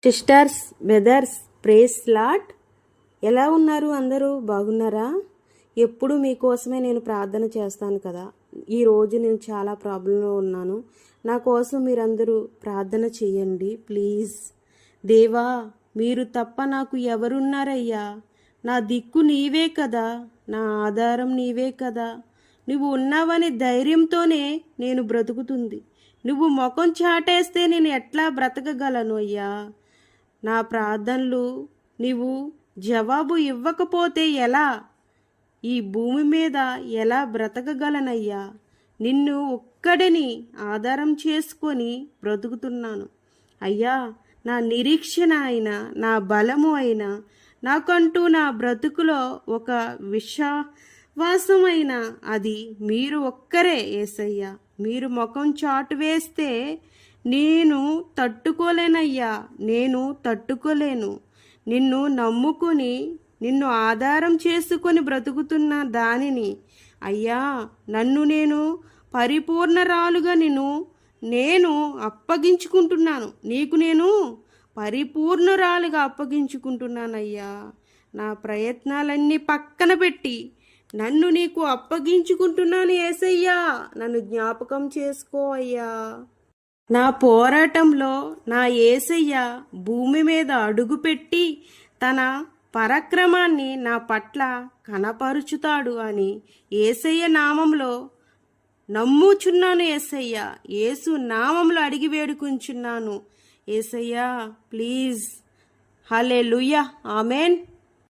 Sisters, brothers, praise lot. ఎలా ఉన్నారు? అందరూ బాగున్నారా? ఎప్పుడు మీకోసమే నేను ప్రార్థన చేస్తాను కదా. ఈరోజు నేను చాలా ప్రాబ్లంలో ఉన్నాను. నా కోసం మీరందరూ ప్రార్థన చేయండి ప్లీజ్. దేవా, మీరు తప్ప నాకు ఎవరున్నారయ్యా? నా దిక్కు నీవే కదా, నా ఆధారం నీవే కదా. నువ్వు ఉన్నావని ధైర్యంతోనే నేను బ్రతుకుతుంది. నువ్వు ముఖం చాటేస్తే నేను ఎట్లా బ్రతకగలను అయ్యా? నా ప్రార్థనలు నీవు జవాబు ఇవ్వకపోతే ఎలా? ఈ భూమి మీద ఎలా బ్రతకగలనయ్యా? నిన్ను ఒక్కడిని ఆధారం చేసుకొని బ్రతుకుతున్నాను అయ్యా. నా నిరీక్షణ అయిన, నా బలము అయిన, నాకంటూ నా బ్రతుకులో ఒక విశ్వాసమైన అది మీరు ఒక్కరే యేసయ్యా. మీరు ముఖం చాటు వేస్తే నేను తట్టుకోలేనయ్యా, నేను తట్టుకోలేను. నిన్ను నమ్ముకొని, నిన్ను ఆధారం చేసుకొని బ్రతుకుతున్న దానిని అయ్యా, నన్ను నేను పరిపూర్ణరాలుగా నేను అప్పగించుకుంటున్నాను. నీకు నేను పరిపూర్ణరాలుగా అప్పగించుకుంటున్నానయ్యా. నా ప్రయత్నాలన్నీ పక్కన పెట్టి నన్ను నీకు అప్పగించుకుంటున్నాను యేసయ్యా. నన్ను జ్ఞాపకం చేసుకో అయ్యా. నా పోరాటంలో నా యేసయ్య భూమి మీద అడుగుపెట్టి తన పరాక్రమాన్ని నా పట్ల కనపరుచుతాడు అని యేసయ్య నామంలో నమ్ముచున్నాను యేసయ్య. యేసు నామంలో అడిగి వేడుకుంటున్నాను యేసయ్య, ప్లీజ్. Hallelujah, amen.